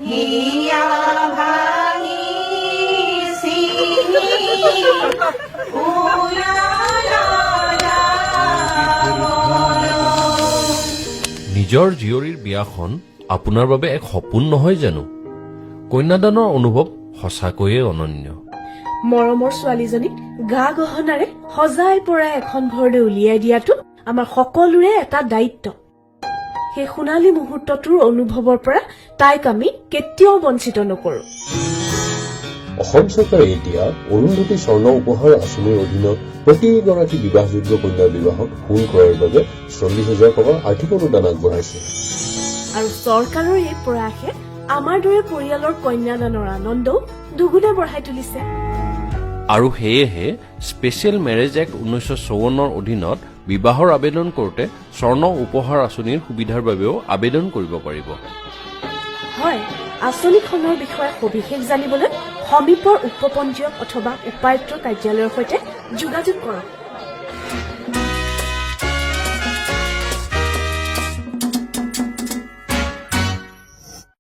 হিয়া ভাঙিছি নিজৰ জীয়ৰীৰ বিয়াখন আপোনাৰ বাবে এক সপোন নহয় জানো? কন্যাদানৰ অনুভৱ সঁচাকৈয়ে অনন্য। মৰমৰ ছোৱালীজনীক গা গহনাৰে সজাই পৰাই এখন ঘৰলৈ উলিয়াই দিয়াটো আমাৰ সকলোৰে এটা দায়িত্ব। সেই সোণালী মুহূৰ্তটোৰ অনুভৱৰ পৰা তাইক আমি কেতিয়াও বঞ্চিত নকৰো। অসম চৰকাৰে এতিয়া অৰুন্ধতী স্বৰ্ণ উপহাৰ আঁচনিৰ অধীনত প্ৰতিগৰাকী বিবাহযোগ্য কন্যাৰ বিবাহত সোণ কৰাৰ বাবে 40,000 টকাৰ আৰ্থিক অনুদান আগবঢ়াইছে। আৰু চৰকাৰৰ এই প্ৰয়াসে আমাৰ দৰে পৰিয়ালৰ কন্যাদানৰ আনন্দও দুগুণে বঢ়াই তুলিছে। আৰু সেয়েহে স্পেচিয়েল মেৰেজ এক্ট 1954ৰ অধীনত বিবাহৰ আবেদন কৰোঁতে স্বৰ্ণ উপহাৰ আঁচনিৰ সুবিধাৰ বাবেও আবেদন কৰিব পাৰিব। হয়, আঁচনিখনৰ বিষয়ে সবিশেষ জানিবলৈ সমীপৰ উপপঞ্জীয়ক অথবা উপায়ুক্তৰ কাৰ্যালয়ৰ সৈতে যোগাযোগ কৰক।